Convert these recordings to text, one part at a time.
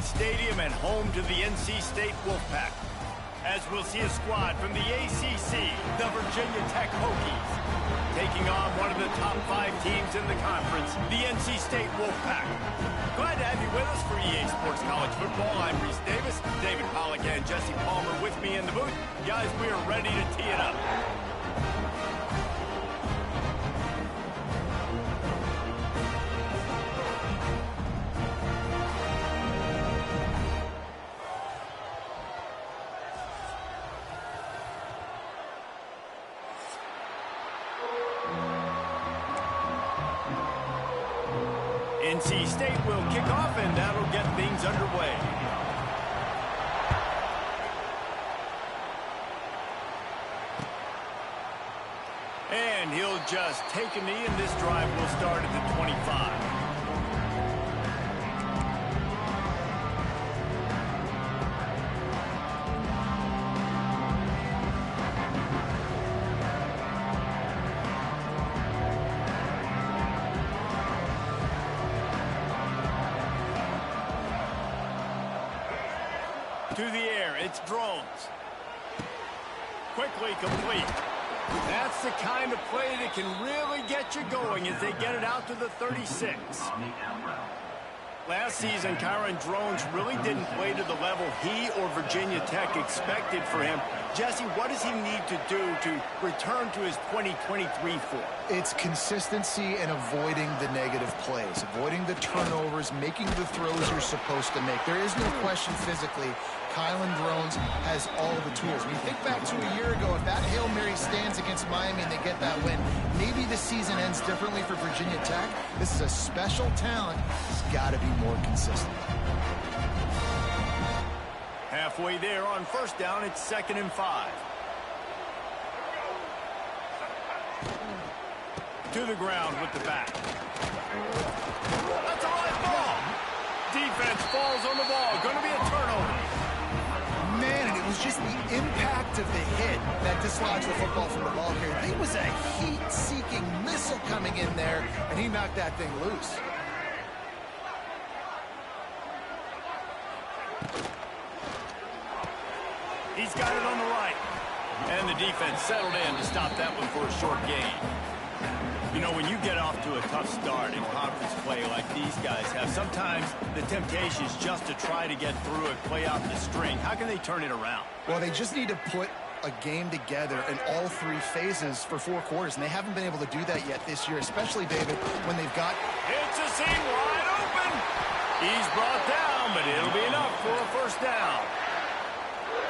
Stadium and home to the NC State Wolfpack. As we'll see a squad from the ACC, the Virginia Tech Hokies, taking on one of the top 5 teams in the conference, the NC State Wolfpack. Glad to have you with us for EA Sports College Football. I'm Reese Davis, David Pollack and Jesse Palmer with me in the booth. Guys, we are ready to tee it up. NC State will kick off, and that'll get things underway. And he'll just take a knee, and this drive will start at the 25. To the air, it's drones. Quickly complete. That's the kind of play that can really get you going as they get it out to the 36. Last season, Kyron Drones really didn't play to the level he or Virginia Tech expected for him. Jesse, what does he need to do to return to his 2023 form? It's consistency and avoiding the negative plays, avoiding the turnovers, making the throws you're supposed to make. There is no question physically, Kyron Drones has all the tools. When you think back to a year ago, if that Hail Mary stands against Miami and they get that win, maybe the season ends differently for Virginia Tech. This is a special talent. He's got to be more consistent. Halfway there on first down, it's 2nd and 5. To the ground with the back. That's a live ball. Defense falls on the ball. Going to be a turnover. Man, and it was just the impact of the hit that dislodged the football from the ball carrier. There was a heat-seeking missile coming in there, and he knocked that thing loose. He's got it on the right. And the defense settled in to stop that one for a short gain. You know, when you get off to a tough start in conference play like these guys have, sometimes the temptation is just to try to get through it, play out the string. How can they turn it around? Well, they just need to put a game together in all 3 phases for 4 quarters, and they haven't been able to do that yet this year, especially, David, when they've got... It's a seam wide open. He's brought down, but it'll be enough for a first down.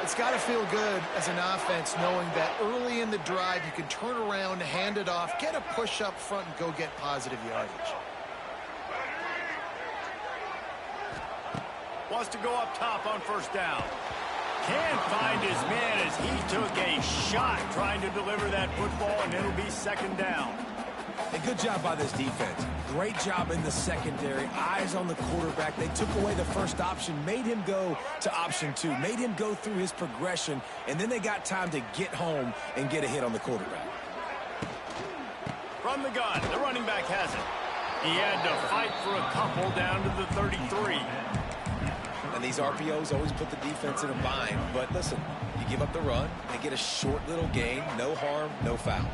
It's got to feel good as an offense knowing that early in the drive you can turn around, hand it off, get a push up front, and go get positive yardage. Wants to go up top on first down. Can't find his man as he took a shot trying to deliver that football, and it'll be 2nd down. A good job by this defense. Great job in the secondary. Eyes on the quarterback. They took away the first option, made him go to option 2, made him go through his progression, and then they got time to get home and get a hit on the quarterback. From the gun, the running back has it. He had to fight for a couple down to the 33. And these RPOs always put the defense in a bind. But listen, you give up the run, they get a short little gain, no harm, no foul.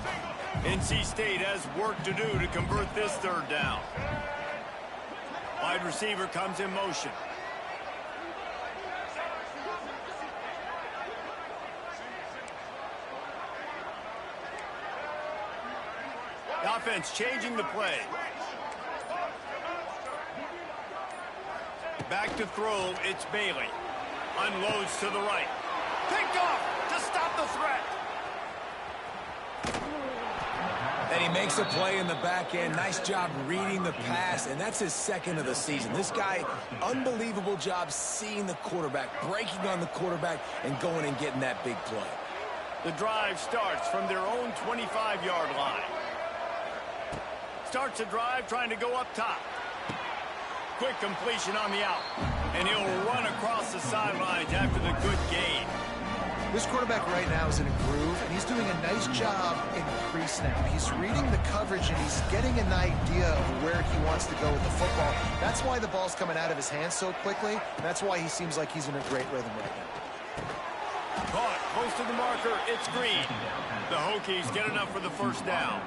NC State has work to do to convert this 3rd down. Wide receiver comes in motion. The offense changing the play. Back to throw, it's Bailey. Unloads to the right. Picked off to stop the threat. And he makes a play in the back end. Nice job reading the pass, and that's his 2nd of the season. This guy, unbelievable job seeing the quarterback, breaking on the quarterback, and going and getting that big play. The drive starts from their own 25-yard line. Starts the drive trying to go up top. Quick completion on the out. And he'll run across the sidelines after the good gain. This quarterback right now is in a groove, and he's doing a nice job in pre-snap. He's reading the coverage, and he's getting an idea of where he wants to go with the football. That's why the ball's coming out of his hands so quickly. That's why he seems like he's in a great rhythm right now. Caught close to the marker. It's Green. The Hokies get enough for the first down.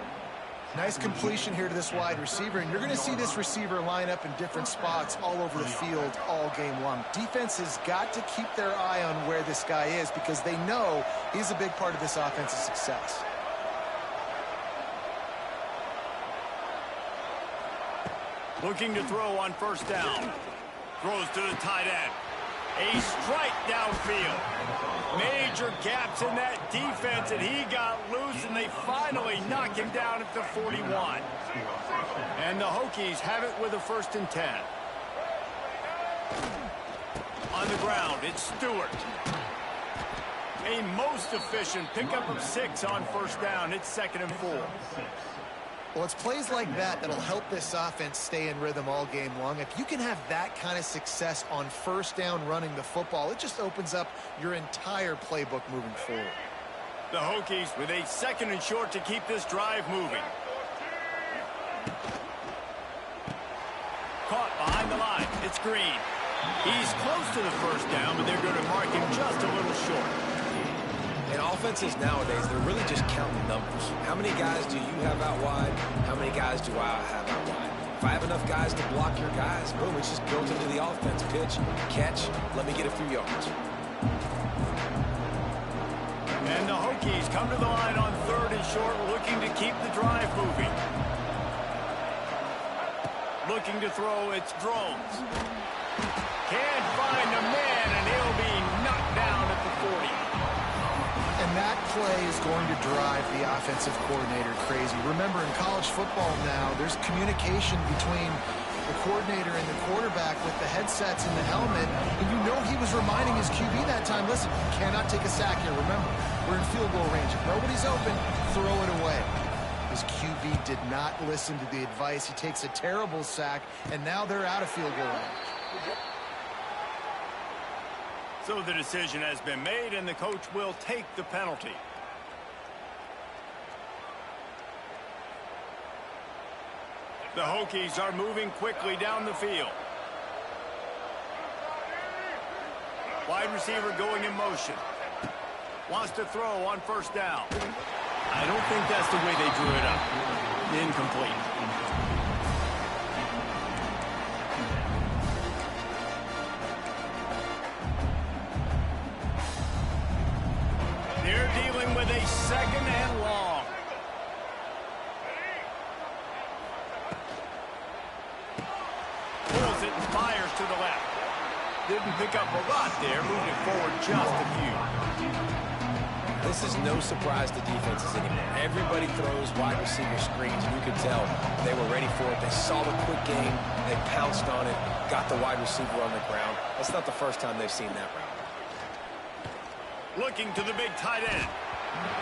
Nice completion here to this wide receiver, and you're going to see this receiver line up in different spots all over the field all game long. Defense has got to keep their eye on where this guy is because they know he's a big part of this offense's success. Looking to throw on first down. Throws to the tight end. A strike downfield. Major gaps in that defense, and he got loose, and they finally knock him down at the 41. And the Hokies have it with a 1st and 10. On the ground, it's Stewart. A most efficient pickup of 6 on first down. It's 2nd and 4. Well, it's plays like that that'll help this offense stay in rhythm all game long. If you can have that kind of success on first down running the football, it just opens up your entire playbook moving forward. The Hokies with a 2nd and short to keep this drive moving. Caught behind the line. It's Green. He's close to the first down, but they're going to mark him just a little short. In offenses nowadays, they're really just counting numbers. How many guys do you have out wide? How many guys do I have out wide? If I have enough guys to block your guys, boom, it's just built into the offense. Pitch, catch, let me get a few yards. And the Hokies come to the line on 3rd and short, looking to keep the drive moving. Looking to throw, it's Drones. Can't find a man, and he'll be knocked down at the 40. And that play is going to drive the offensive coordinator crazy. Remember, in college football now, there's communication between the coordinator and the quarterback with the headsets and the helmet. And you know he was reminding his QB that time, listen, you cannot take a sack here. Remember, we're in field goal range. If nobody's open, throw it away. His QB did not listen to the advice. He takes a terrible sack, and now they're out of field goal range. So the decision has been made, and the coach will take the penalty. The Hokies are moving quickly down the field. Wide receiver going in motion. Wants to throw on first down. I don't think that's the way they drew it up. Incomplete. They're dealing with a 2nd and long. Pulls it and fires to the left. Didn't pick up a lot there. Moved it forward just a few. This is no surprise to defenses anymore. Everybody throws wide receiver screens, and you can tell they were ready for it. They saw the quick game. They pounced on it, got the wide receiver on the ground. That's not the first time they've seen that route. Looking to the big tight end.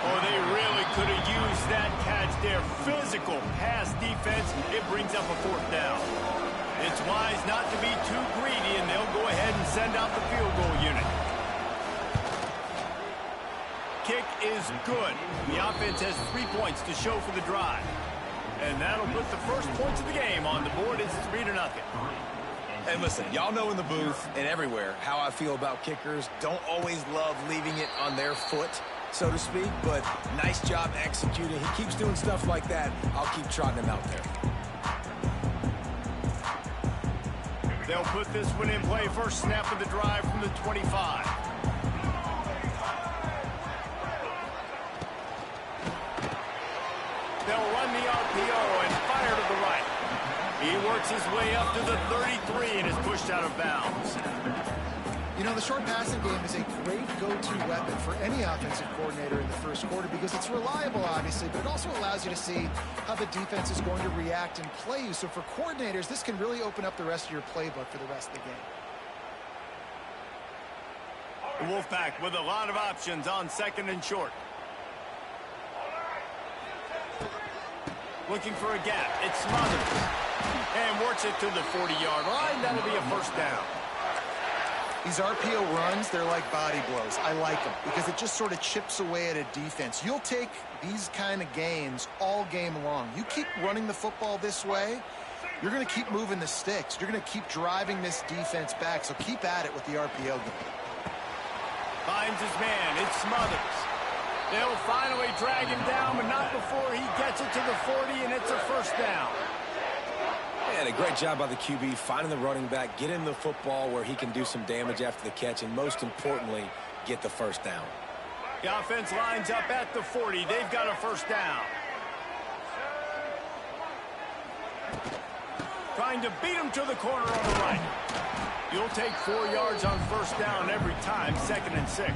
Oh, they really could have used that catch there. Physical pass defense. It brings up a 4th down. It's wise not to be too greedy, and they'll go ahead and send out the field goal unit. Kick is good. The offense has 3 points to show for the drive. And that'll put the first points of the game on the board. It's 3-0. And listen, y'all know in the booth and everywhere how I feel about kickers. Don't always love leaving it on their foot, so to speak, but nice job executing. He keeps doing stuff like that. I'll keep trotting him out there. They'll put this one in play. First snap of the drive from the 25. They'll run the RPO and fire to the right. He works his way up to the 33 and is pushed out of bounds. You know, the short passing game is a great go-to weapon for any offensive coordinator in the first quarter because it's reliable, obviously, but it also allows you to see how the defense is going to react and play you. So for coordinators, this can really open up the rest of your playbook for the rest of the game. The Wolfpack with a lot of options on 2nd and short. Looking for a gap. It's Smothers. And works it to the 40-yard line. That'll be a 1st down. These RPO runs, they're like body blows. I like them because it just sort of chips away at a defense. You'll take these kind of gains all game long. You keep running the football this way, you're going to keep moving the sticks. You're going to keep driving this defense back, so keep at it with the RPO game. Finds his man. It's Smothers. They'll finally drag him down, but not before he gets it to the 40, and it's a first down. And a great job by the QB finding the running back, getting the football where he can do some damage after the catch, and most importantly, get the first down. The offense lines up at the 40. They've got a first down. Trying to beat him to the corner on the right. You'll take 4 yards on first down every time, 2nd and 6.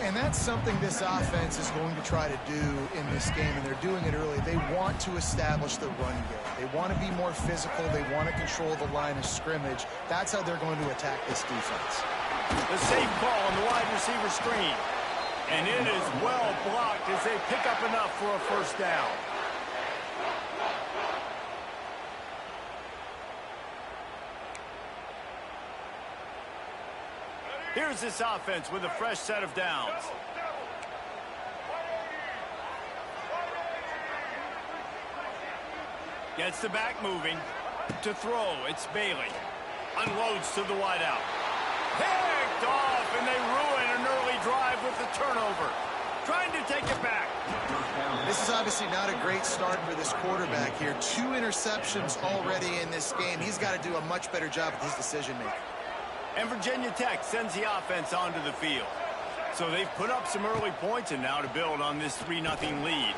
And that's something this offense is going to try to do in this game, and they're doing it early. They want to establish the run game. They want to be more physical. They want to control the line of scrimmage. That's how they're going to attack this defense. The safe ball on the wide receiver screen. And it is well blocked as they pick up enough for a first down. Here's this offense with a fresh set of downs. Gets the back moving. To throw, it's Bailey. Unloads to the wideout. Picked off, and they ruin an early drive with the turnover. Trying to take it back. This is obviously not a great start for this quarterback here. 2 interceptions already in this game. He's got to do a much better job with his decision-making. And Virginia Tech sends the offense onto the field. So they've put up some early points, and now to build on this 3-0 lead.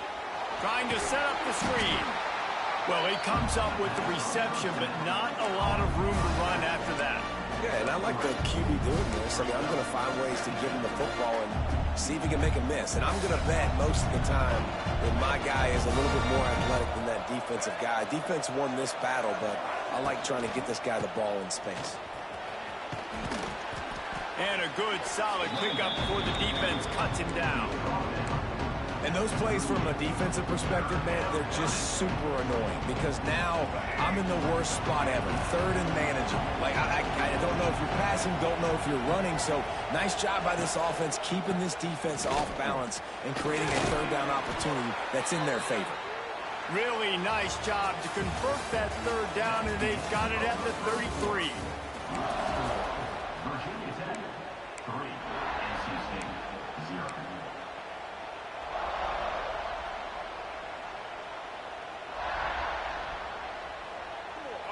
Trying to set up the screen. Well, he comes up with the reception, but not a lot of room to run after that. Yeah, and I like the QB doing this. I mean, I'm going to find ways to give him the football and see if he can make a miss. And I'm going to bet most of the time that my guy is a little bit more athletic than that defensive guy. Defense won this battle, but I like trying to get this guy the ball in space. And a good, solid pickup before the defense cuts him down. And those plays from a defensive perspective, man, they're just super annoying because now I'm in the worst spot ever, 3rd and manageable. Like, I don't know if you're passing, don't know if you're running. So nice job by this offense keeping this defense off balance and creating a 3rd down opportunity that's in their favor. Really nice job to convert that 3rd down, and they've got it at the 33.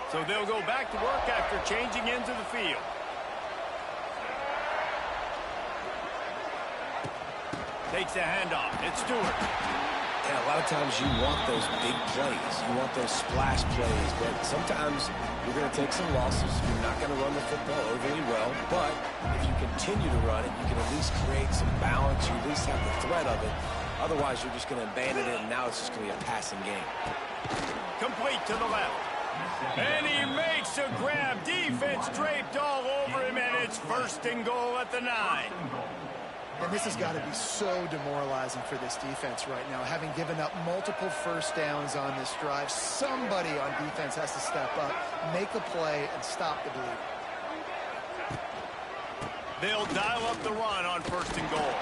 So they'll go back to work after changing into the field. Takes a handoff. It's Stewart. Yeah, a lot of times you want those big plays. You want those splash plays. But sometimes you're going to take some losses. You're not going to run the football overly well. But if you continue to run it, you can at least create some balance. You at least have the threat of it. Otherwise, you're just going to abandon it, and now it's just going to be a passing game. Complete to the left. And he makes a grab. Defense draped all over him, and it's 1st and goal at the 9. And this has got to be so demoralizing for this defense right now. Having given up multiple first downs on this drive, somebody on defense has to step up, make a play, and stop the bleeding. They'll dial up the run on 1st and goal.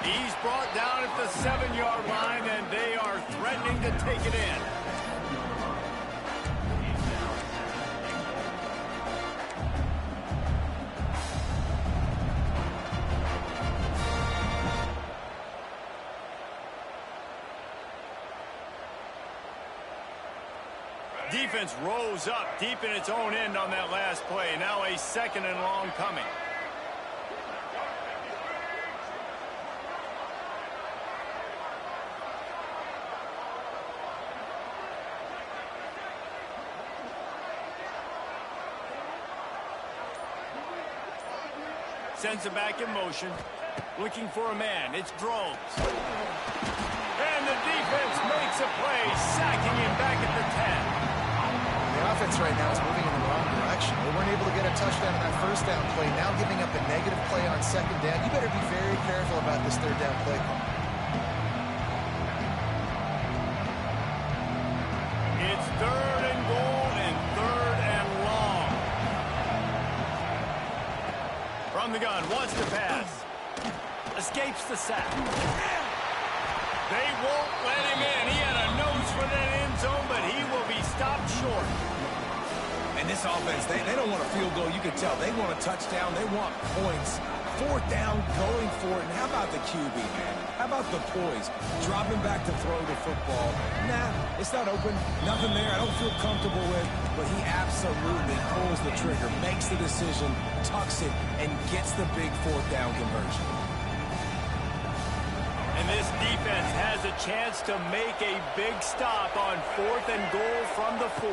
He's brought down at the 7-yard line, and they are threatening to take it in. Defense rose up deep in its own end on that last play. Now a 2nd and long coming. Sends it back in motion. Looking for a man. It's Drones. And the defense makes a play, sacking him back at the 10. The offense right now is moving in the wrong direction. They weren't able to get a touchdown on that 1st down play. Now giving up a negative play on 2nd down. You better be very careful about this 3rd down play call. It's 3rd and goal and 3rd and long. From the gun, wants to pass. Escapes the sack. They won't let him in. He had a nose for that end zone, but he will be stopped short. And this offense, they don't want a field goal. You can tell they want a touchdown. They want points. Fourth down, going for it. And how about the QB, man? How about the poise? Dropping back to throw the football. Nah, it's not open. Nothing there I don't feel comfortable with. But he absolutely pulls the trigger, makes the decision, tucks it, and gets the big fourth down conversion. And this defense has a chance to make a big stop on 4th and goal from the 4.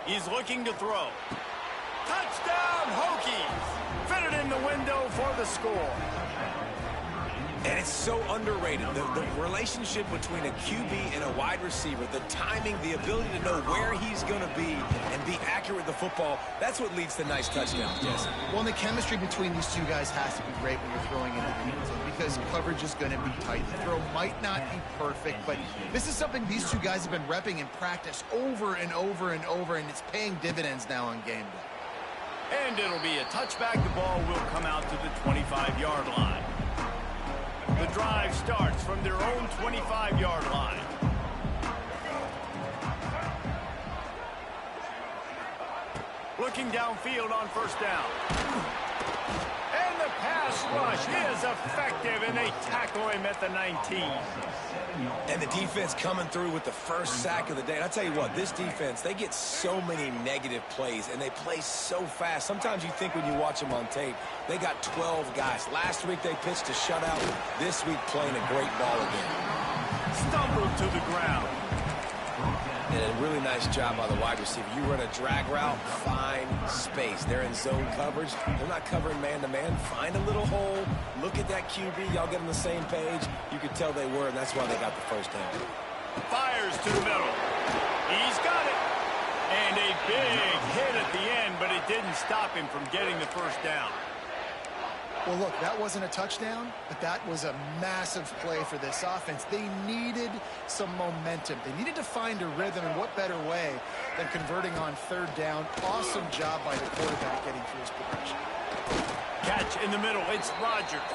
He's looking to throw. Touchdown, Hokies! Fitted in the window for the score. And it's so underrated. The relationship between a QB and a wide receiver, the timing, the ability to know where he's going to be and be accurate with the football, that's what leads to nice touchdowns, Jesse. Well, and the chemistry between these two guys has to be great when you're throwing into the end zone because coverage is going to be tight. The throw might not be perfect, but this is something these two guys have been repping in practice over and over and over, and it's paying dividends now on game day. And it'll be a touchback. The ball will come out to the 25-yard line. The drive starts from their own 25-yard line. Looking downfield on first down. And the pass rush is effective, and they tackle him at the 19. And the defense coming through with the first sack of the day. And I tell you what, this defense, they get so many negative plays, and they play so fast. Sometimes you think when you watch them on tape, they got 12 guys. Last week they pitched a shutout. This week playing a great ball again. Stumbled to the ground. And a really nice job by the wide receiver. You run a drag route, find space. They're in zone coverage. They're not covering man-to-man. Find a little hole. Look at that QB. Y'all get on the same page. You could tell they were, and that's why they got the first down. Fires to the middle. He's got it. And a big hit at the end, but it didn't stop him from getting the first down. Well, look, that wasn't a touchdown, but that was a massive play for this offense. They needed some momentum. They needed to find a rhythm, and what better way than converting on third down. Awesome job by the quarterback getting through his progression. Catch in the middle. It's Rodgers.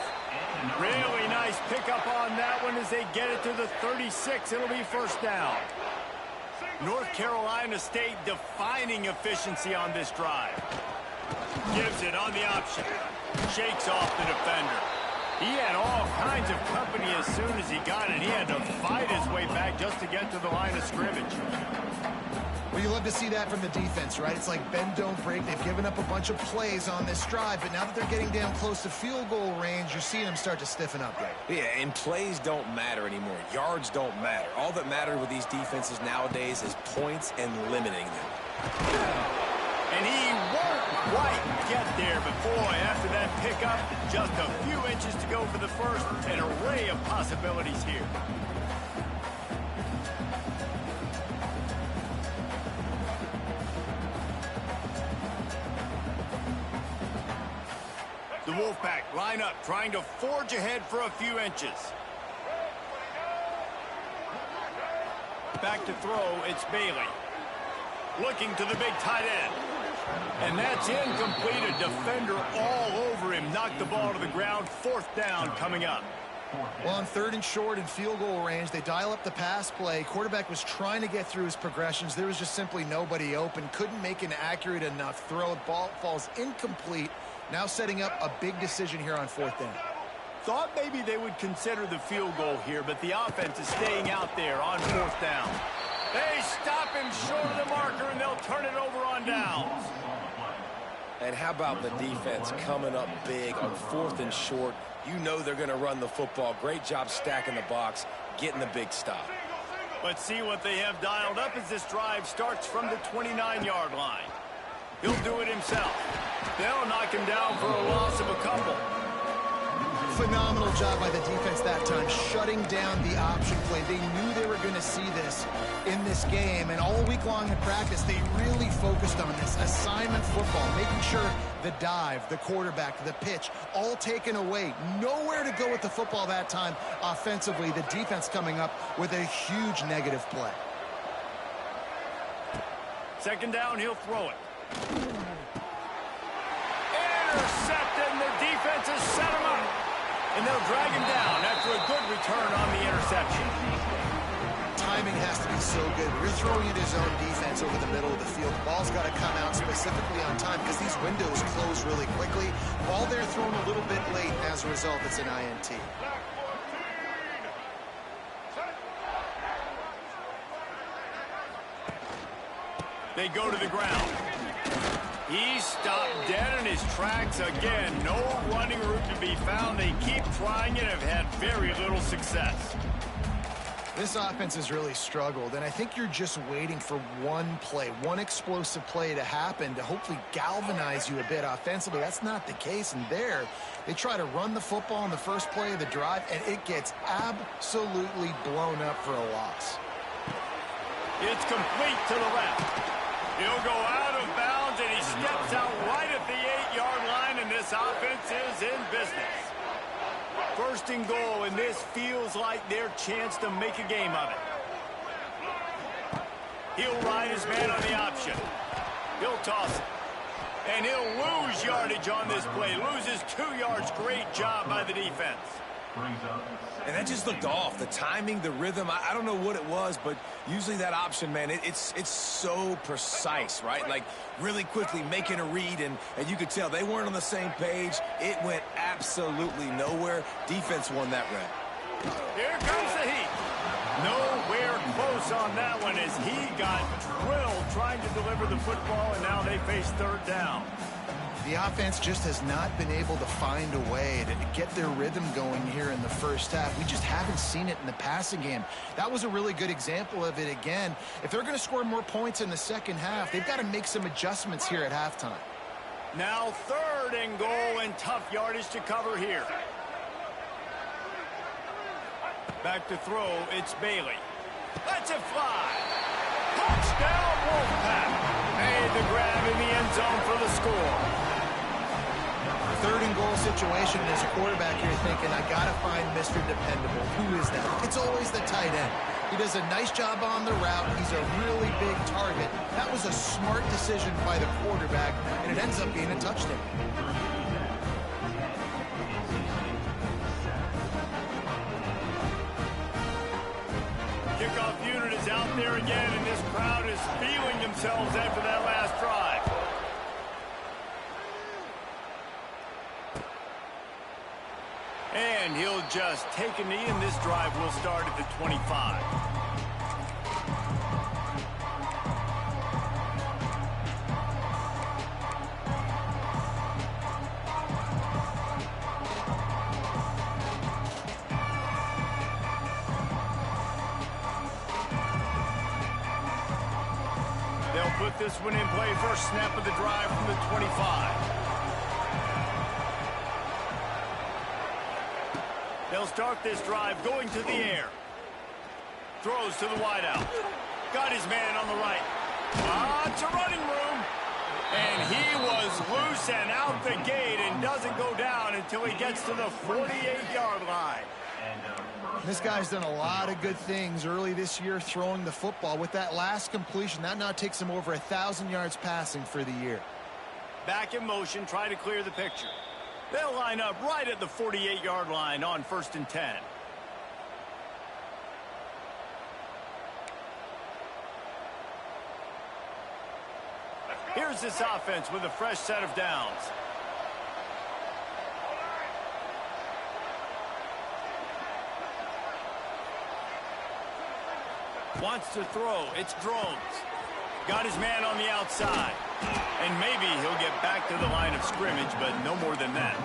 Really nice pickup on that one as they get it to the 36. It'll be first down. North Carolina State defining efficiency on this drive. Gives it on the option. Shakes off the defender. He had all kinds of company as soon as he got it. He had to fight his way back just to get to the line of scrimmage. Well, you love to see that from the defense, right? It's like bend, don't break. They've given up a bunch of plays on this drive, but now that they're getting down close to field goal range, you're seeing them start to stiffen up there. Yeah, and plays don't matter anymore. Yards don't matter. All that matters with these defenses nowadays is points and limiting them. And he won't quite get there, but boy, after that pickup, just a few inches to go for the first. An array of possibilities here. The Wolfpack line up, trying to forge ahead for a few inches. Back to throw, it's Bailey. Looking to the big tight end. And that's incomplete. A defender all over him. Knocked the ball to the ground. Fourth down coming up. Well, on third and short and field goal range, they dial up the pass play. Quarterback was trying to get through his progressions. There was just simply nobody open. Couldn't make an accurate enough throw. Ball falls incomplete. Now setting up a big decision here on fourth down. Thought maybe they would consider the field goal here, but the offense is staying out there on fourth down. They stop him short of the marker, and they'll turn it over on downs. And how about the defense coming up big on fourth and short? You know they're going to run the football. Great job stacking the box, getting the big stop. Let's see what they have dialed up as this drive starts from the 29-yard line. He'll do it himself. They'll knock him down for a loss of a couple. Phenomenal job by the defense that time, shutting down the option play. They knew they were going to see this in this game, and all week long in practice, they really focused on this assignment football, making sure the dive, the quarterback, the pitch, all taken away. Nowhere to go with the football that time offensively. The defense coming up with a huge negative play. Second down, he'll throw it. Intercepted to set him up. And they'll drag him down after a good return on the interception. Timing has to be so good. You're throwing at his own defense over the middle of the field. The ball's got to come out specifically on time because these windows close really quickly. Ball there thrown a little bit late. As a result, it's an INT. They go to the ground. He stopped dead in his tracks again. No running route to be found. They keep trying it and have had very little success. This offense has really struggled, and I think you're just waiting for one play, one explosive play to happen to hopefully galvanize you a bit offensively. That's not the case, and there, they try to run the football in the first play of the drive, and it gets absolutely blown up for a loss. It's complete to the left. He'll go out of bounds, and he steps out right at the 8-yard line, and this offense is in business. First and goal, and this feels like their chance to make a game of it. He'll ride his man on the option. He'll toss it. And he'll lose yardage on this play. Loses 2 yards. Great job by the defense. And that just looked off. The timing, the rhythm, I don't know what it was, but usually that option, man, it's so precise, right? Like really quickly making a read, and you could tell they weren't on the same page. It went absolutely nowhere. Defense won that rep. Here comes the heat. Nowhere close on that one as he got drilled trying to deliver the football, and now they face third down. The offense just has not been able to find a way to get their rhythm going here in the first half. We just haven't seen it in the passing game. That was a really good example of it again. If they're going to score more points in the second half, they've got to make some adjustments here at halftime. Now third and goal, and tough yardage to cover here. Back to throw, it's Bailey. Let's it fly. Touchdown, Wolfpack. Made the grab in the end zone for the score. Third and goal situation, as a quarterback here thinking, I got to find Mr. Dependable. Who is that? It's always the tight end. He does a nice job on the route. He's a really big target. That was a smart decision by the quarterback, and it ends up being a touchdown. Kickoff unit is out there again, and this crowd is feeling themselves after that last drive. And he'll just take a knee, and this drive will start at the 25. They'll put this one in play. First snap of the drive from the 25. They'll start this drive going to the air. Throws to the wideout. Got his man on the right. To running room. And he was loose and out the gate and doesn't go down until he gets to the 48-yard line. This guy's done a lot of good things early this year throwing the football. With that last completion, that now takes him over 1,000 yards passing for the year. Back in motion, try to clear the picture. They'll line up right at the 48-yard line on 1st and 10. Here's this offense with a fresh set of downs. Wants to throw. It's Drones. Got his man on the outside. And maybe he'll get back to the line of scrimmage, but no more than that.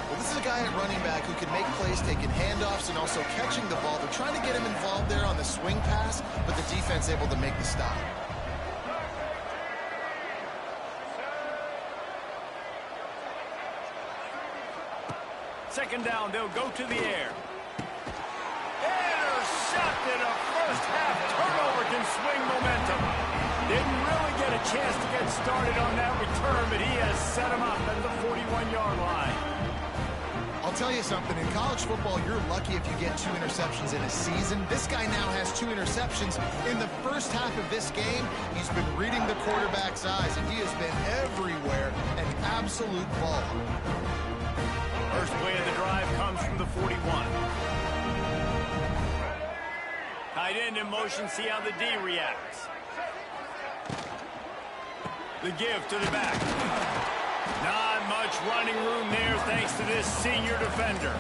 Well, this is a guy at running back who can make plays, taking handoffs and also catching the ball. They're trying to get him involved there on the swing pass, but the defense able to make the stop. Second down, they'll go to the air. Intercepted. A first half turnover can swing momentum. Didn't really get a chance to get started on that return, but he has set him up at the 41-yard line. I'll I'll tell you something. In college football, you're lucky if you get 2 interceptions in a season. This guy now has 2 interceptions. In the first half of this game, he's been reading the quarterback's eyes, and he has been everywhere, an absolute ball. First play of the drive comes from the 41. Tight end in motion, see how the D reacts. The give to the back. Not much running room there thanks to this senior defender.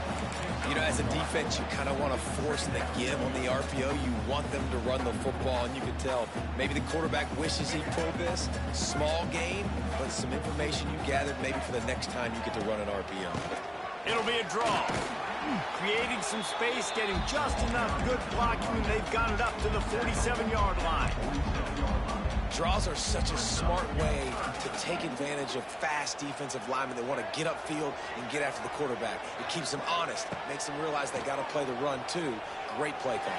You know, as a defense, you kind of want to force the give on the RPO. You want them to run the football, and you can tell maybe the quarterback wishes he pulled this. Small game, but some information you gathered maybe for the next time you get to run an RPO. It'll be a draw. Creating some space, getting just enough good blocking, and they've got it up to the 47-yard line. Draws are such a smart way to take advantage of fast defensive linemen that want to get upfield and get after the quarterback. It keeps them honest, makes them realize they got to play the run too. Great play call.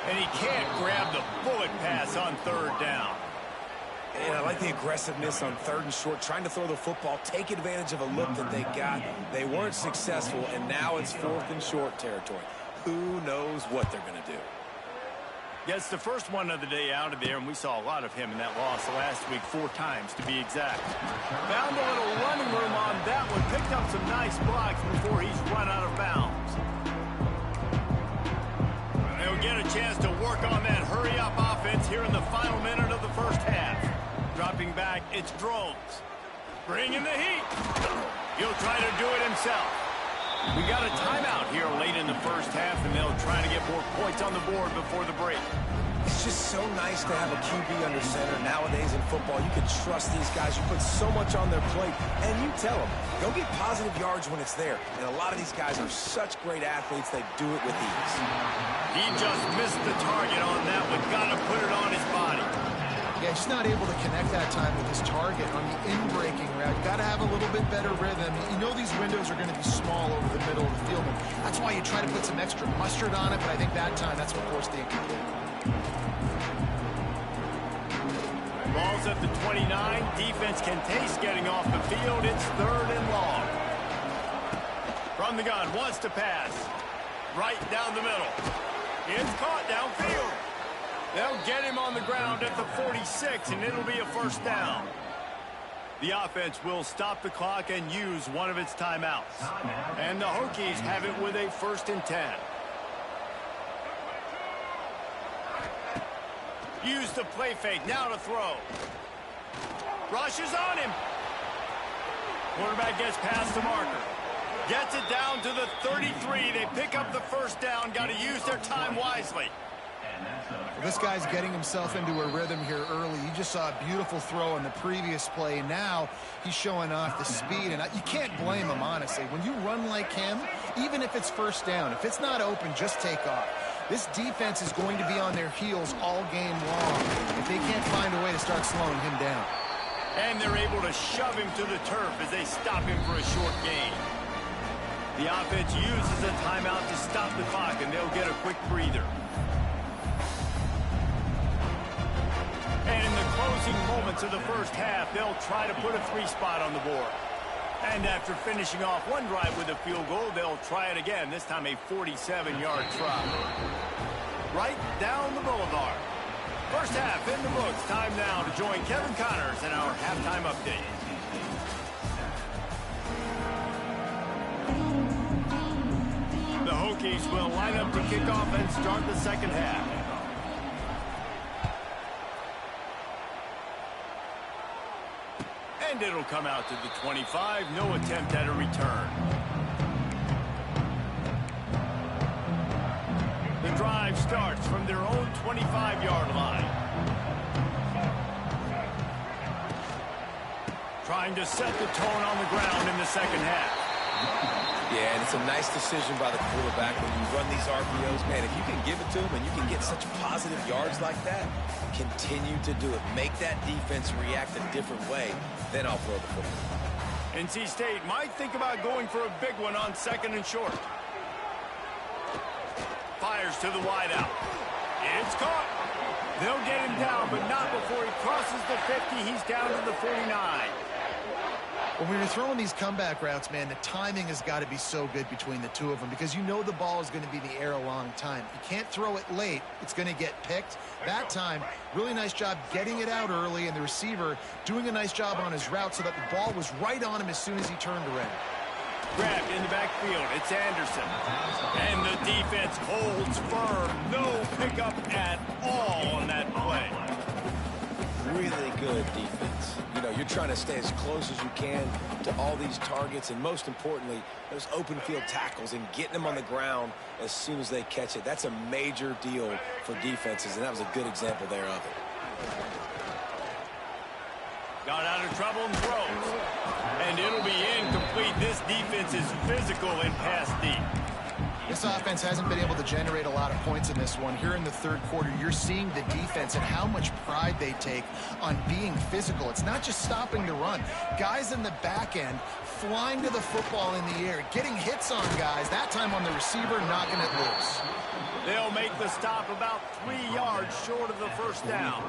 And he can't grab the bullet pass on 3rd down. And I like the aggressiveness on 3rd and short, trying to throw the football, take advantage of a look that they got. They weren't successful, and now it's 4th and short territory. Who knows what they're going to do? Gets the first one of the day out of there, and we saw a lot of him in that loss last week, 4 times to be exact. Found a little running room on that one, picked up some nice blocks before he's run out of bounds. They'll get a chance to work on that hurry-up offense here in the final minute of the first half. Dropping back, it's Drones. Bringing the heat. He'll try to do it himself. We got a timeout here late in the first half, and they'll try to get more points on the board before the break. It's just so nice to have a QB under center. Nowadays in football, you can trust these guys. You put so much on their plate, and you tell them, go get positive yards when it's there. And a lot of these guys are such great athletes, they do it with ease. He just missed the target on that one. Got to put it on his body. Yeah, just not able to connect that time with his target on the in-breaking route. Got to have a little bit better rhythm. You know these windows are going to be small over the middle of the field. And that's why you try to put some extra mustard on it, but I think that time that's what forced the incomplete. Ball's at the 29. Defense can taste getting off the field. It's 3rd and long. From the gun, wants to pass. Right down the middle. It's caught downfield. They'll get him on the ground at the 46, and it'll be a 1st down. The offense will stop the clock and use one of its timeouts. And the Hokies have it with a 1st and 10. Use the play fake, now to throw. Rushes on him. Quarterback gets past the marker. Gets it down to the 33. They pick up the 1st down. Got to use their time wisely. Well, this guy's getting himself into a rhythm here early. You just saw a beautiful throw in the previous play. Now he's showing off the speed, and you can't blame him, honestly. When you run like him, even if it's 1st down, if it's not open, just take off. This defense is going to be on their heels all game long if they can't find a way to start slowing him down. And they're able to shove him to the turf as they stop him for a short gain. The offense uses a timeout to stop the clock, and they'll get a quick breather. And in the closing moments of the first half, they'll try to put a 3 spot on the board. And after finishing off one drive with a field goal, they'll try it again, this time a 47-yard try. Right down the boulevard. First half in the books. Time now to join Kevin Connors in our halftime update. The Hokies will line up to kick off and start the second half. And it'll come out to the 25. No attempt at a return. The drive starts from their own 25-yard line. Trying to set the tone on the ground in the second half. Yeah, and it's a nice decision by the quarterback when you run these RPOs. Man, if you can give it to him and you can get such positive yards like that, continue to do it. Make that defense react a different way, then I'll throw the football. NC State might think about going for a big one on 2nd and short. Fires to the wideout. It's caught. They'll get him down, but not before he crosses the 50. He's down to the 49. When we were throwing these comeback routes, man, the timing has got to be so good between the two of them because you know the ball is going to be in the air a long time. You can't throw it late. It's going to get picked. That time, really nice job getting it out early, and the receiver doing a nice job on his route so that the ball was right on him as soon as he turned around. Grabbed in the backfield. It's Anderson. And the defense holds firm. No pickup at all on that play. Really good defense. You know, you're trying to stay as close as you can to all these targets, and most importantly, those open field tackles and getting them on the ground as soon as they catch it. That's a major deal for defenses, and that was a good example there of it. Got out of trouble and throws. And it'll be incomplete. This defense is physical and pass deep. This offense hasn't been able to generate a lot of points in this one. Here in the third quarter, you're seeing the defense and how much pride they take on being physical. It's not just stopping the run. Guys in the back end flying to the football in the air, getting hits on guys, that time on the receiver, knocking it loose. They'll make the stop about 3 yards short of the first down.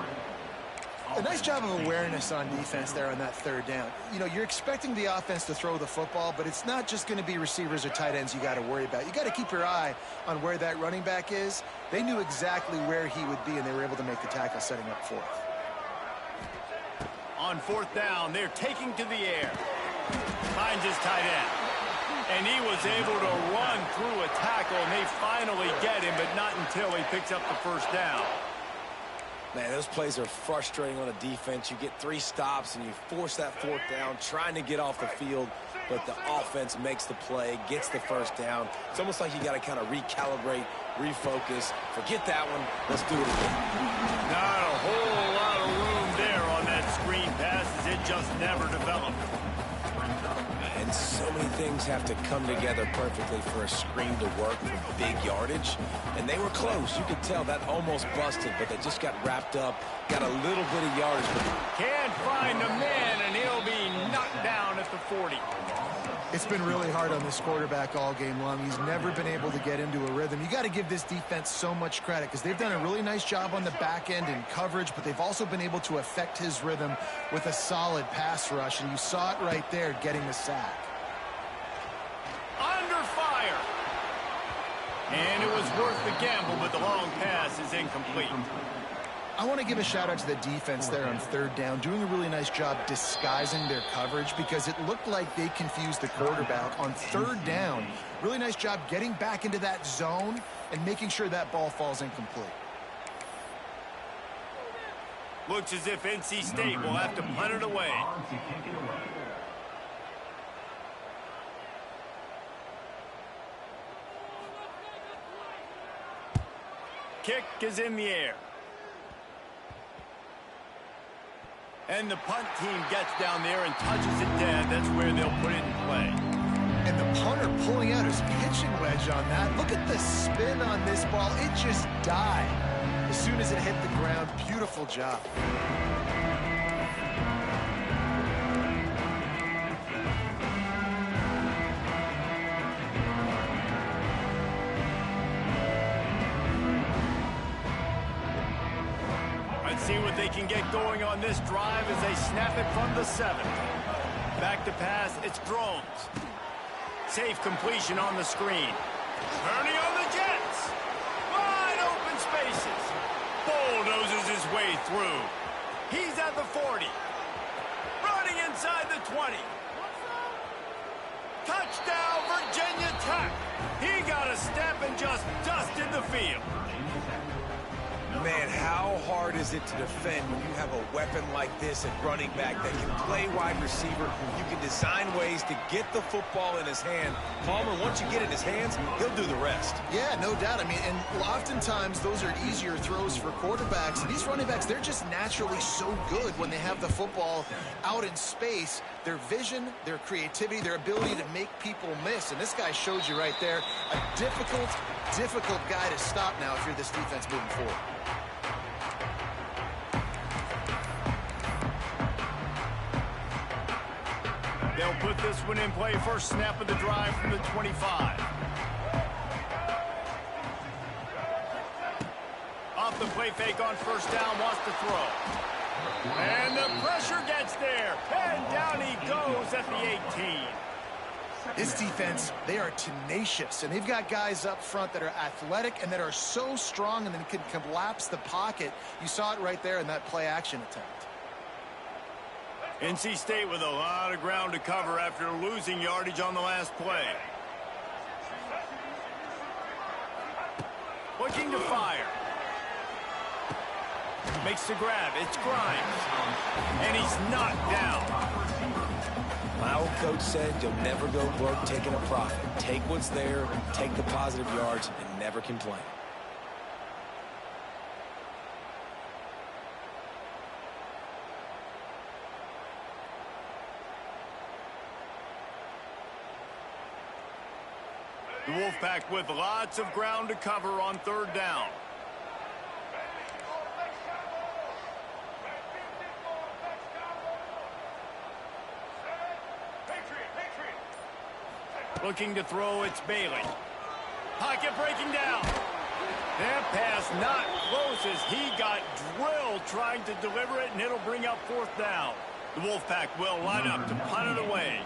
A nice job of awareness on defense there on that third down. You know, you're expecting the offense to throw the football, but it's not just going to be receivers or tight ends you got to worry about. You got to keep your eye on where that running back is. They knew exactly where he would be, and they were able to make the tackle setting up fourth. On fourth down, they're taking to the air. Finds his tight end. And he was able to run through a tackle, and they finally get him, but not until he picks up the first down. Man, those plays are frustrating on a defense. You get 3 stops and you force that fourth down, trying to get off the field, but the offense makes the play, gets the first down. It's almost like you got to kind of recalibrate, refocus. Forget that one. Let's do it again. Not a whole lot of room there on that screen pass as it just never developed. And so many things have to come together perfectly for a screen to work for big yardage. And they were close. You could tell that almost busted, but they just got wrapped up, got a little bit of yardage. Can't find the man, and he'll be knocked down at the 40. It's been really hard on this quarterback all game long. He's never been able to get into a rhythm. You got to give this defense so much credit because they've done a really nice job on the back end in coverage, but they've also been able to affect his rhythm with a solid pass rush, and you saw it right there getting the sack. Under fire. And it was worth the gamble, but the long pass is incomplete. I want to give a shout-out to the defense there on third down, doing a really nice job disguising their coverage because it looked like they confused the quarterback on third down. Really nice job getting back into that zone and making sure that ball falls incomplete. Looks as if NC State will have to punt it away. Kick is in the air. And the punt team gets down there and touches it dead. That's where they'll put it in play. And the punter pulling out his pitching wedge on that. Look at the spin on this ball. It just died as soon as it hit the ground. Beautiful job. See what they can get going on this drive as they snap it from the 7. Back to pass, it's Drones. Safe completion on the screen. Turning on the Jets. Wide open spaces. Bulldozes his way through. He's at the 40. Running inside the 20. Touchdown, Virginia Tech. He got a step and just dusted the field. Man, how hard is it to defend when you have a weapon like this at running back that can play wide receiver? You can design ways to get the football in his hand. Palmer, once you get it in his hands, he'll do the rest. Yeah, no doubt. I mean, and oftentimes those are easier throws for quarterbacks. And these running backs, they're just naturally so good when they have the football out in space. Their vision, their creativity, their ability to make people miss. And this guy showed you right there a difficult guy to stop now if you're this defense moving forward. They'll put this one in play. First snap of the drive from the 25. Off the play fake on first down, wants to throw. And the pressure gets there. And down he goes at the 18. This defense, they are tenacious, and they've got guys up front that are athletic and that are so strong and then can collapse the pocket. You saw it right there in that play-action attempt. NC State with a lot of ground to cover after losing yardage on the last play. Looking to fire. Makes the grab. It's Grimes. And he's knocked down. My old coach said you'll never go broke taking a profit. Take what's there, take the positive yards, and never complain. The Wolfpack with lots of ground to cover on third down. Looking to throw, it's Bailey. Pocket breaking down. That pass not close as he got drilled trying to deliver it, and it'll bring up fourth down. The Wolfpack will line up to punt it away.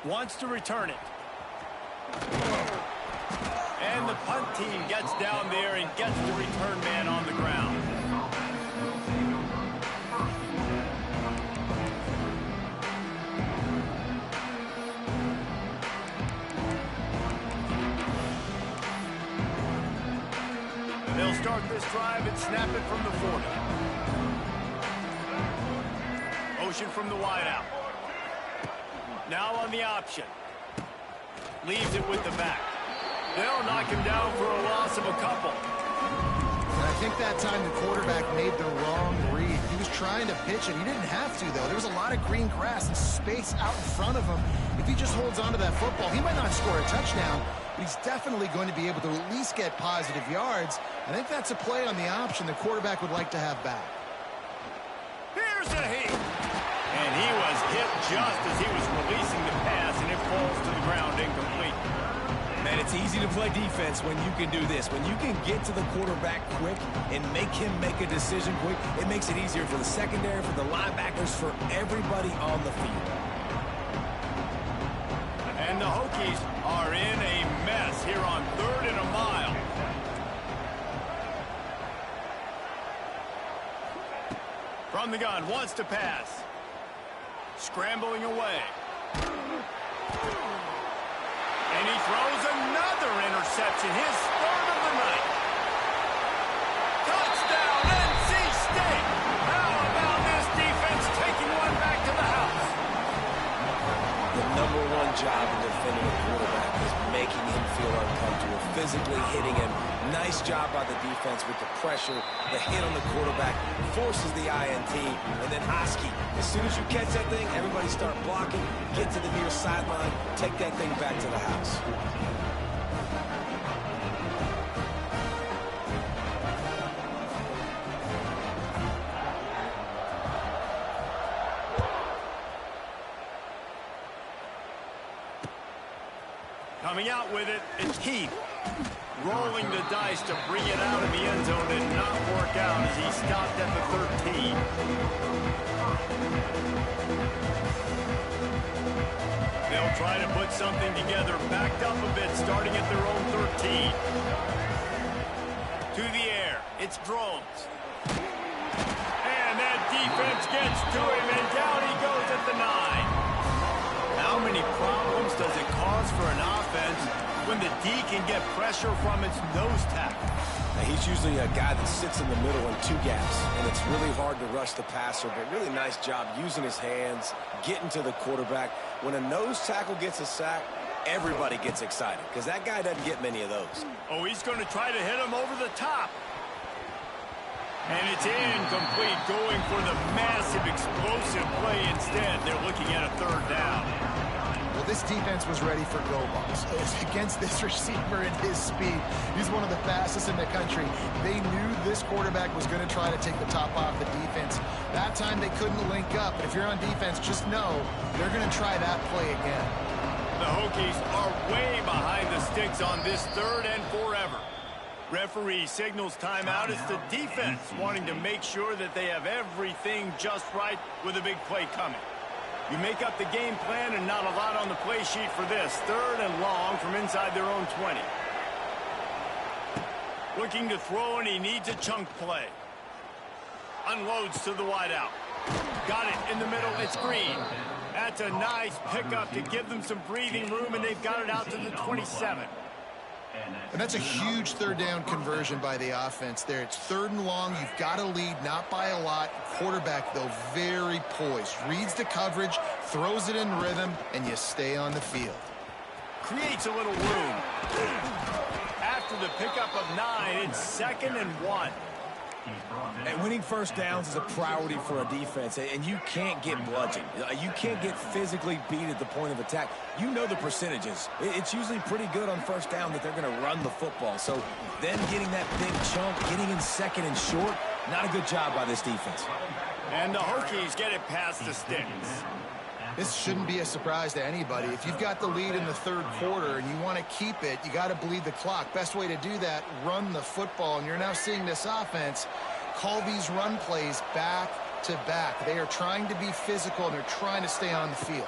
Wants to return it. And the punt team gets down there and gets the return man on the ground. They'll start this drive and snap it from the 40. Motion from the wideout. Now on the option. Leaves it with the back. They'll knock him down for a loss of a couple. And I think that time the quarterback made the wrong read. He was trying to pitch it. He didn't have to, though. There was a lot of green grass and space out in front of him. If he just holds on to that football, he might not score a touchdown, but he's definitely going to be able to at least get positive yards. I think that's a play on the option the quarterback would like to have back. Here's a hit. And he was hit just as he was releasing the pass, and it falls to the ground incomplete. Man, it's easy to play defense when you can do this. When you can get to the quarterback quick and make him make a decision quick, it makes it easier for the secondary, for the linebackers, for everybody on the field. And the Hokies are in a mess here on 3rd and a mile. From the gun, wants to pass. Scrambling away. And he throws another interception, his 3rd of the night. Touchdown, NC State! How about this defense taking one back to the house? The #1 job in defending a quarterback is making him feel uncomfortable, physically hitting him. Nice job by the defense with the pressure, the hit on the quarterback, forces the INT, and then Oski. As soon as you catch that thing, everybody start blocking, get to the near sideline, take that thing back to the house. Coming out with it, it's Heath. Rolling the dice to bring it out of the end zone did not work out as he stopped at the 13. They'll try to put something together, backed up a bit, starting at their own 13. To the air, it's Drones. And that defense gets to him, and down he goes at the 9. How many problems does it cause for an offense when the D can get pressure from its nose tackle? Now, he's usually a guy that sits in the middle in 2 gaps, and it's really hard to rush the passer, but really nice job using his hands, getting to the quarterback. When a nose tackle gets a sack, everybody gets excited because that guy doesn't get many of those. Oh, he's going to try to hit him over the top. And it's incomplete, going for the massive explosive play instead. They're looking at a 3rd down. Well, this defense was ready for go balls. Against this receiver and his speed, he's one of the fastest in the country. They knew this quarterback was going to try to take the top off the defense. That time they couldn't link up, but if you're on defense, just know they're going to try that play again. The Hokies are way behind the sticks on this 3rd and forever. Referee signals timeout. It's the defense wanting to make sure that they have everything just right with a big play coming. You make up the game plan and not a lot on the play sheet for this. 3rd and long from inside their own 20. Looking to throw, and he needs a chunk play. Unloads to the wideout. Got it in the middle. It's Green. That's a nice pickup to give them some breathing room, and they've got it out to the 27. And that's a huge 3rd down conversion by the offense there. It's 3rd and long. You've got to lead, not by a lot. Quarterback, though, very poised. Reads the coverage, throws it in rhythm, and you stay on the field. Creates a little room. After the pickup of 9, it's 2nd and 1. And winning first downs is a priority for a defense, and you can't get bludgeoned. You can't get physically beat at the point of attack. You know the percentages. It's usually pretty good on first down that they're going to run the football. So then getting that big chunk, getting in 2nd and short, not a good job by this defense. And the Hokies get it past the sticks. This shouldn't be a surprise to anybody. If you've got the lead in the 3rd quarter and you want to keep it, you got to bleed the clock. Best way to do that, run the football. And you're now seeing this offense call these run plays back to back. They are trying to be physical, and they're trying to stay on the field.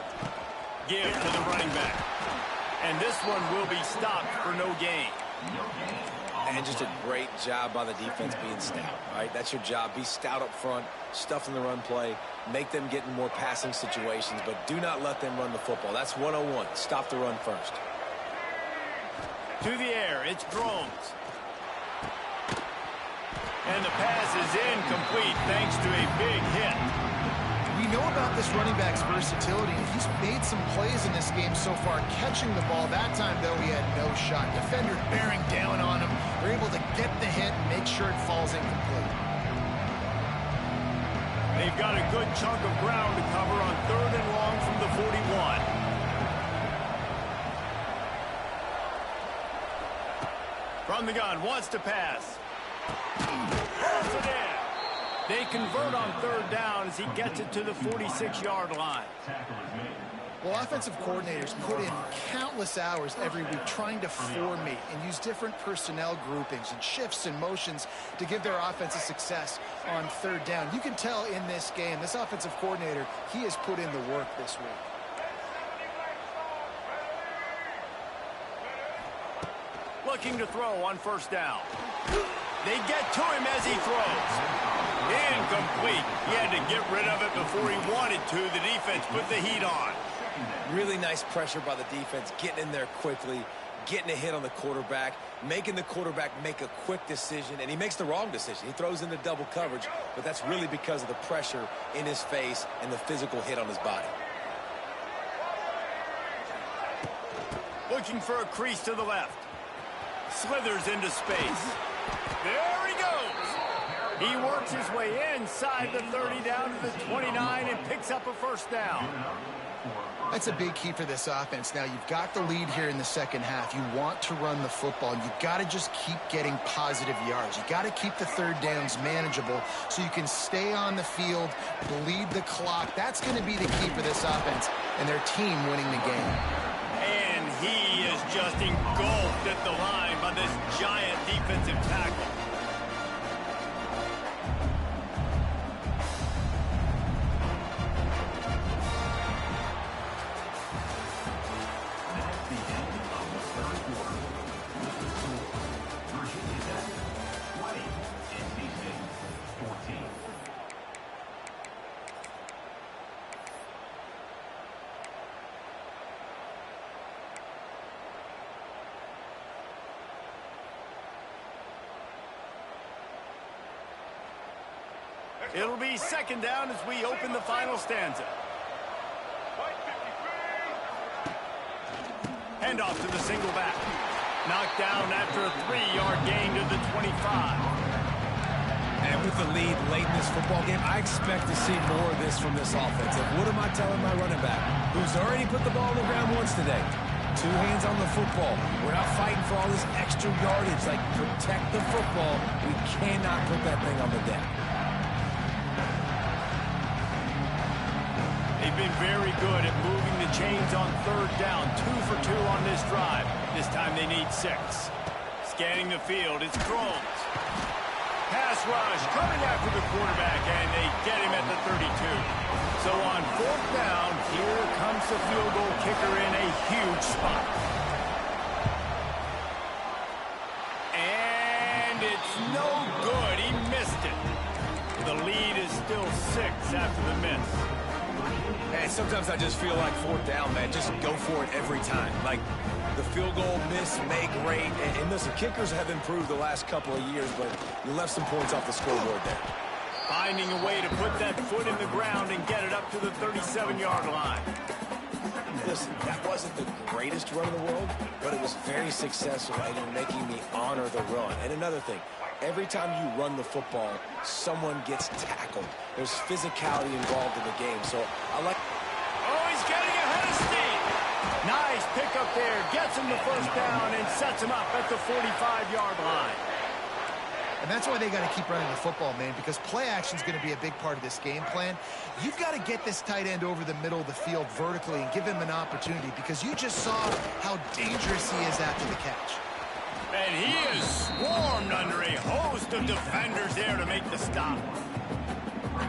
Give to the running back. And this one will be stopped for no gain. And just a great job by the defense being stout, right? That's your job. Be stout up front, stuff in the run play, make them get in more passing situations, but do not let them run the football. That's 101. Stop the run first. To the air, it's Drones. And the pass is incomplete thanks to a big hit. We know about this running back's versatility. He's made some plays in this game so far, catching the ball. That time, though, he had no shot. Defender bearing down on him. They're able to get the hit and make sure it falls incomplete. They've got a good chunk of ground to cover on 3rd and long from the 41. From the gun, wants to pass. Pulls it in. They convert on 3rd down as he gets it to the 46-yard line. Well, offensive coordinators put in countless hours every week trying to formate and use different personnel groupings and shifts and motions to give their offense a success on 3rd down. You can tell in this game, this offensive coordinator, he has put in the work this week. Looking to throw on 1st down. They get to him as he throws. Incomplete. He had to get rid of it before he wanted to. The defense put the heat on. Really nice pressure by the defense, getting in there quickly, getting a hit on the quarterback, making the quarterback make a quick decision, and he makes the wrong decision. He throws into double coverage, but that's really because of the pressure in his face and the physical hit on his body. Looking for a crease to the left. Slithers into space. There he goes. He works his way inside the 30 down to the 29 and picks up a 1st down. That's a big key for this offense. Now, you've got the lead here in the 2nd half. You want to run the football. You've got to just keep getting positive yards. You've got to keep the 3rd downs manageable so you can stay on the field, bleed the clock. That's going to be the key for this offense and their team winning the game. And he is just engulfed at the line by this giant defensive tackle. It'll be 2nd down as we open the final stanza. Hand off to the single back. Knocked down after a 3-yard gain to the 25. And with the lead late in this football game, I expect to see more of this from this offense. And what am I telling my running back, who's already put the ball on the ground once today? 2 hands on the football. We're not fighting for all this extra yardage. Like, protect the football. We cannot put that thing on the deck. They've been very good at moving the chains on 3rd down. 2 for 2 on this drive. This time they need 6. Scanning the field, it's Drones. Pass rush coming after the quarterback, and they get him at the 32. So on fourth down, here comes the field goal kicker in a huge spot. And it's no good. He missed it. The lead is still 6 after the miss. And sometimes I just feel like fourth down, man, just go for it every time. Like, the field goal miss, make great. And listen, kickers have improved the last couple of years, but you left some points off the scoreboard there. Finding a way to put that foot in the ground and get it up to the 37-yard line. Listen, that wasn't the greatest run in the world, but it was very successful, and you're making me honor the run. And another thing, every time you run the football, someone gets tackled. There's physicality involved in the game, so I like... Oh, he's getting ahead of steam. Nice pickup there. Gets him the first down and sets him up at the 45-yard line. And that's why they got to keep running the football, man, because play action is going to be a big part of this game plan. You've got to get this tight end over the middle of the field vertically and give him an opportunity, because you just saw how dangerous he is after the catch. And he is swarmed under a host of defenders there to make the stop.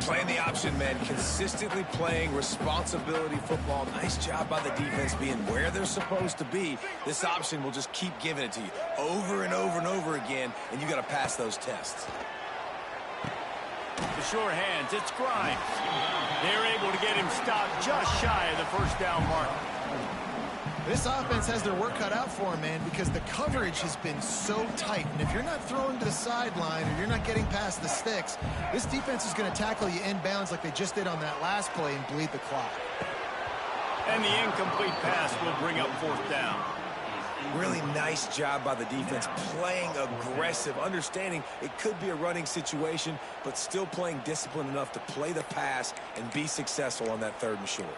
Playing the option, man, consistently playing responsibility football. Nice job by the defense being where they're supposed to be. This option will just keep giving it to you over and over and over again, and you got to pass those tests. The sure hands, it's Grimes. They're able to get him stopped just shy of the first down mark. This offense has their work cut out for them, man, because the coverage has been so tight. And if you're not throwing to the sideline or you're not getting past the sticks, this defense is going to tackle you inbounds like they just did on that last play and bleed the clock. And the incomplete pass will bring up fourth down. Really nice job by the defense, playing aggressive, understanding it could be a running situation, but still playing disciplined enough to play the pass and be successful on that 3rd and short.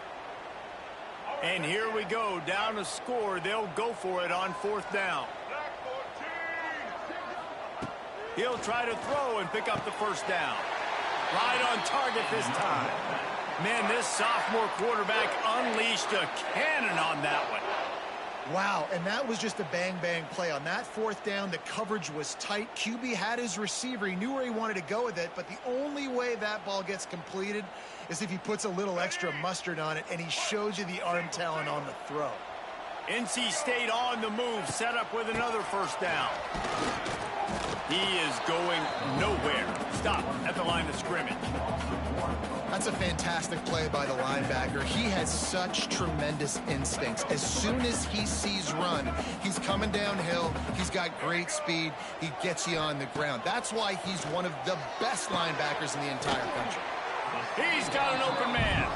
And here we go, down to score. They'll go for it on fourth down. He'll try to throw and pick up the first down. Right on target this time. Man, this sophomore quarterback unleashed a cannon on that one. Wow, and that was just a bang-bang play. On that fourth down, the coverage was tight. QB had his receiver. He knew where he wanted to go with it, but the only way that ball gets completed is if he puts a little extra mustard on it, and he shows you the arm talent on the throw. NC State on the move, set up with another first down. He is going nowhere. Stop at the line of scrimmage. That's a fantastic play by the linebacker. He has such tremendous instincts. As soon as he sees run, he's coming downhill. He's got great speed. He gets you on the ground. That's why he's one of the best linebackers in the entire country. He's got an open man.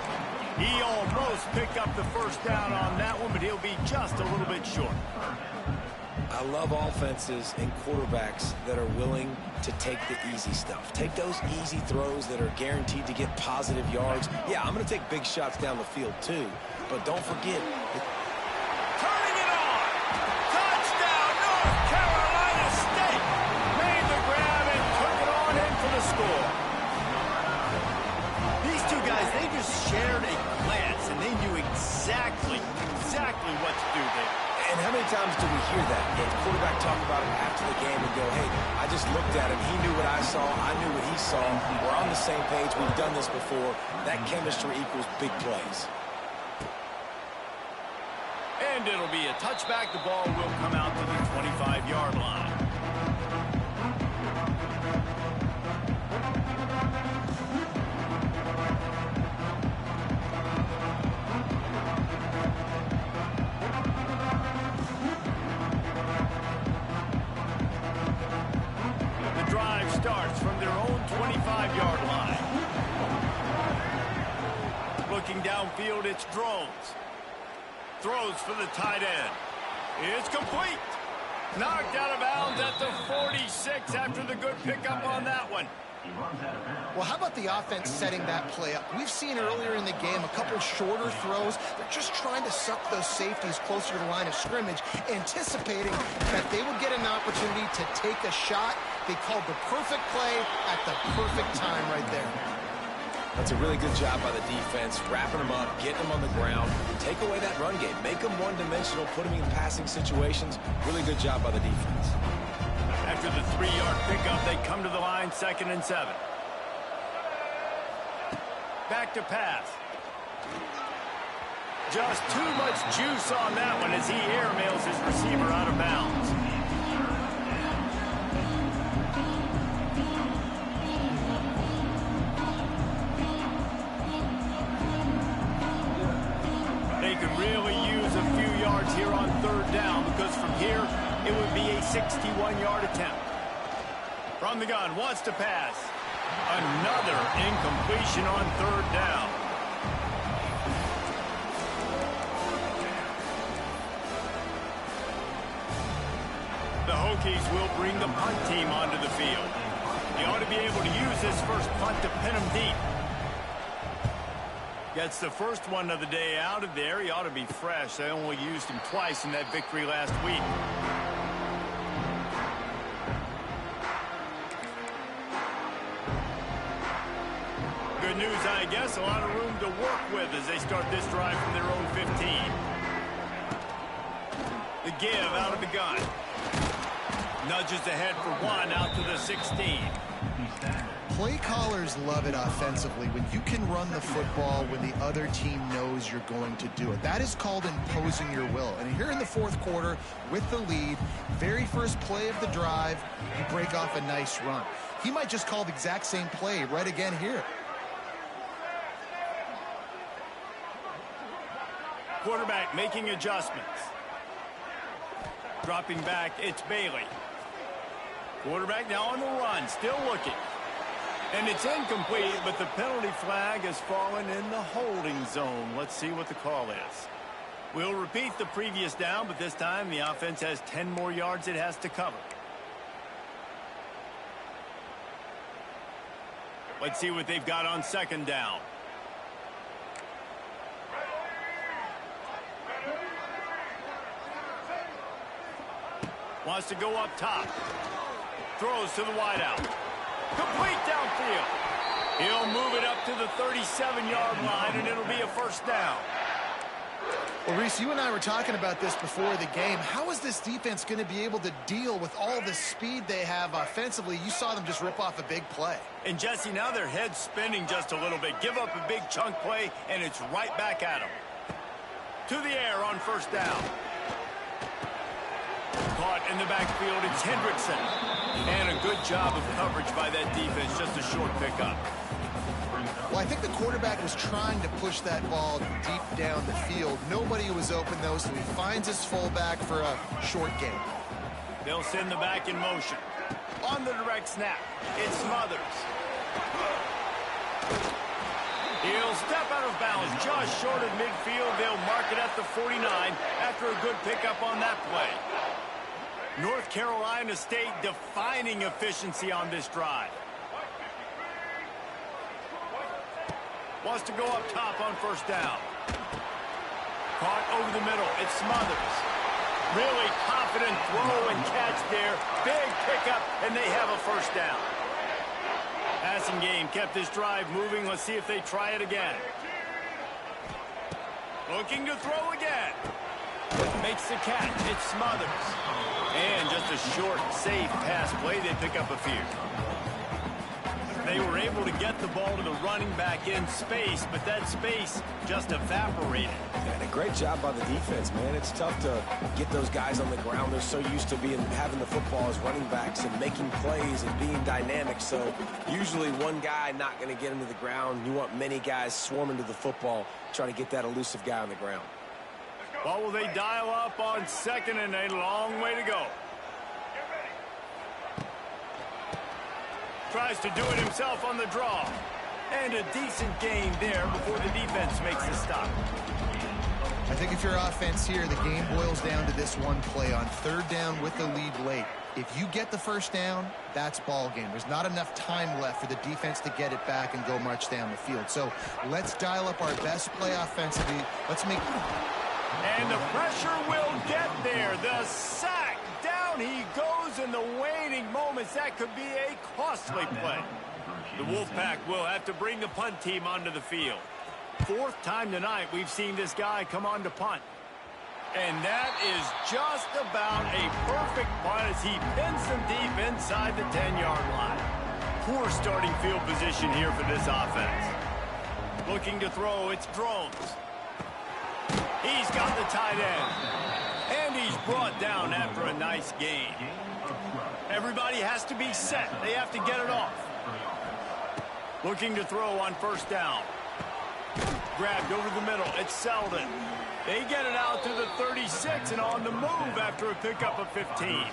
He almost picked up the first down on that one, but he'll be just a little bit short. I love offenses and quarterbacks that are willing to take the easy stuff. Take those easy throws that are guaranteed to get positive yards. Yeah, I'm going to take big shots down the field too, but don't forget. Turning it on. Touchdown, North Carolina State. Made the grab and took it on in for the score. These two guys, they just shared a glance, and they knew exactly what to do there. And how many times do we hear that? The quarterback talk about it after the game and go, hey, I just looked at him. He knew what I saw. I knew what he saw. We're on the same page. We've done this before. That chemistry equals big plays. And it'll be a touchback. The ball will come out to the 25-yard line. Starts from their own 25-yard line. Looking downfield, it's Drones. Throws for the tight end. It's complete. Knocked out of bounds at the 46 after the good pickup on that one. Well, how about the offense setting that play up? We've seen earlier in the game a couple shorter throws. They're just trying to suck those safeties closer to the line of scrimmage, anticipating that they would get an opportunity to take a shot. They called the perfect play at the perfect time right there. That's a really good job by the defense, wrapping them up, getting them on the ground, take away that run game, make them one-dimensional, put them in passing situations. Really good job by the defense. After the 3-yard pickup, they come to the line, 2nd and 7. Back to pass. Just too much juice on that one as he airmails his receiver out of bounds. They could really use a few yards here on 3rd down because from here it would be a 61-yard attempt. From the gun, wants to pass. Another incompletion on 3rd down. The Hokies will bring the punt team onto the field. He ought to be able to use this first punt to pin him deep. Gets the first one of the day out of there. He ought to be fresh. They only used him twice in that victory last week. Good news, I guess. A lot of room to work with as they start this drive from their own 15. The give out of the gun. Nudges ahead for 1 out to the 16. Play callers love it offensively when you can run the football when the other team knows you're going to do it. That is called imposing your will. And here in the 4th quarter with the lead, very first play of the drive, you break off a nice run. He might just call the exact same play right again here. Quarterback making adjustments. Dropping back, it's Bailey. Quarterback now on the run, still looking. And it's incomplete, but the penalty flag has fallen in the holding zone. Let's see what the call is. We'll repeat the previous down, but this time the offense has 10 more yards it has to cover. Let's see what they've got on 2nd down. Wants to go up top. Throws to the wideout. Complete downfield. He'll move it up to the 37-yard line, and it'll be a 1st down. Well, Reese, you and I were talking about this before the game. How is this defense going to be able to deal with all the speed they have offensively? You saw them just rip off a big play. And, Jesse, now their head's spinning just a little bit. Give up a big chunk play, and it's right back at them. To the air on 1st down. Caught in the backfield, it's Hendrickson. And a good job of coverage by that defense, just a short pickup. Well, I think the quarterback was trying to push that ball deep down the field. Nobody was open, though, so he finds his fullback for a short gain. They'll send the back in motion. On the direct snap, it's Smothers. He'll step out of bounds just short of midfield. They'll mark it at the 49 after a good pickup on that play. North Carolina State defining efficiency on this drive. Wants to go up top on 1st down. Caught over the middle. It's Smothers. Really confident throw and catch there. Big pickup, and they have a 1st down. Passing game kept this drive moving. Let's see if they try it again. Looking to throw again. Makes the catch. It's Smothers. And just a short, safe pass play. They pick up a few. They were able to get the ball to the running back in space, but that space just evaporated. And a great job by the defense, man. It's tough to get those guys on the ground. They're so used to having the football as running backs and making plays and being dynamic. So usually one guy not going to get him to the ground. You want many guys swarming to the football, trying to get that elusive guy on the ground. Well, will they dial up on 2nd and a long way to go? Tries to do it himself on the draw. And a decent gain there before the defense makes the stop. I think if you're offense here, the game boils down to this one play on 3rd down with the lead late. If you get the 1st down, that's ball game. There's not enough time left for the defense to get it back and go march down the field. So let's dial up our best play offensively. Let's make... And the pressure will get there. The sack. Down he goes in the waning moments. That could be a costly play. The Wolfpack will have to bring the punt team onto the field. 4th time tonight we've seen this guy come on to punt. And that is just about a perfect punt as he pins them deep inside the 10-yard line. Poor starting field position here for this offense. Looking to throw, it's Drones. He's got the tight end. And he's brought down after a nice gain. Everybody has to be set. They have to get it off. Looking to throw on first down. Grabbed over the middle. It's Selden. They get it out to the 36 and on the move after a pickup of 15.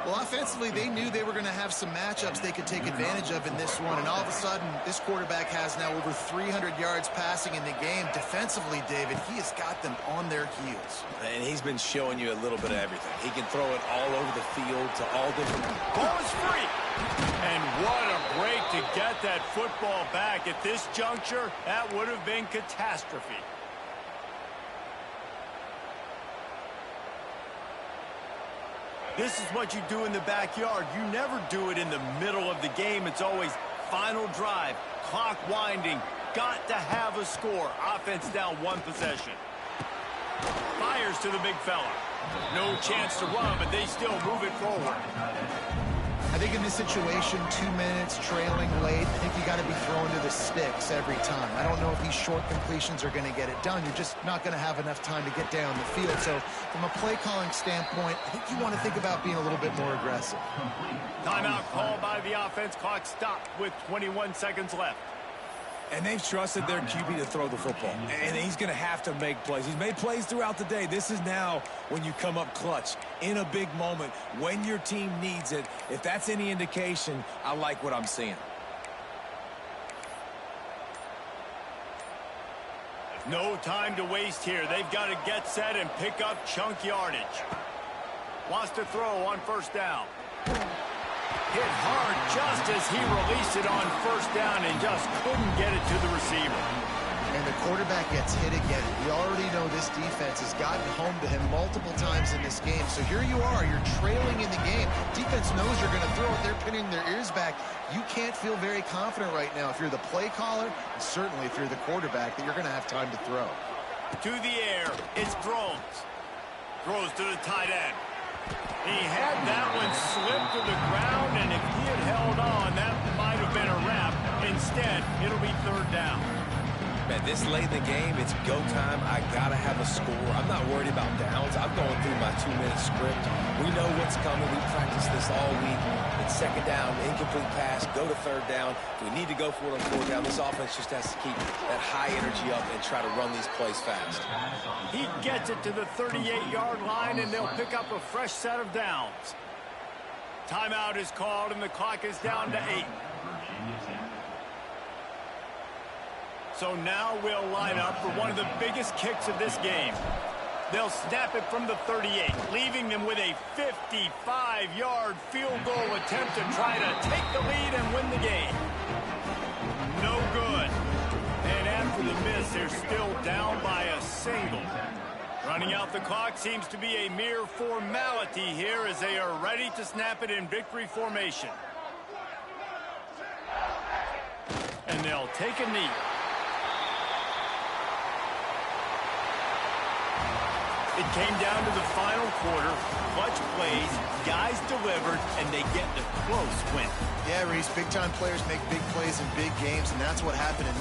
Well, offensively, they knew they were going to have some matchups they could take advantage of in this one. And all of a sudden, this quarterback has now over 300 yards passing in the game. Defensively, David, he has got them on their heels. And he's been showing you a little bit of everything. He can throw it all over the field to all different... Ball is free. And what a break to get that football back. At this juncture, that would have been catastrophe. This is what you do in the backyard. You never do it in the middle of the game. It's always final drive, clock winding, got to have a score. Offense down one possession. Fires to the big fella. No chance to run, but they still move it forward. I think in this situation, 2 minutes, trailing late, I think you got to be throwing to the sticks every time. I don't know if these short completions are going to get it done. You're just not going to have enough time to get down the field. So from a play calling standpoint, I think you want to think about being a little bit more aggressive. Timeout called by the offense. Clock stopped with 21 seconds left. And they've trusted their QB to throw the football. And he's going to have to make plays. He's made plays throughout the day. This is now when you come up clutch in a big moment when your team needs it. If that's any indication, I like what I'm seeing. No time to waste here. They've got to get set and pick up chunk yardage. Wants to throw on first down. Hit hard just as he released it on first down and just couldn't get it to the receiver. And the quarterback gets hit again. We already know this defense has gotten home to him multiple times in this game. So here you are, you're trailing in the game. Defense knows you're going to throw it. They're pinning their ears back. You can't feel very confident right now if you're the play caller, and certainly if you're the quarterback, that you're going to have time to throw. To the air, it's Drones. Throws to the tight end. He had that one slip to the ground, and if he had held on, that might have been a wrap. Instead, it'll be third down. Man, this late in the game, it's go time. I got to have a score. I'm not worried about downs. I'm going through my 2-minute script. We know what's coming. We practiced this all week. It's second down, incomplete pass, go to third down. If we need to go for it on fourth down, this offense just has to keep that high energy up and try to run these plays fast. He gets it to the 38-yard line, and they'll pick up a fresh set of downs. Timeout is called, and the clock is down to 8. So now we'll line up for one of the biggest kicks of this game. They'll snap it from the 38, leaving them with a 55-yard field goal attempt to try to take the lead and win the game. No good. And after the miss, they're still down by a single. Running out the clock seems to be a mere formality here as they are ready to snap it in victory formation. And they'll take a knee. It came down to the final quarter. Clutch plays, guys delivered, and they get the close win. Yeah, Reese, big-time players make big plays in big games, and that's what happened in this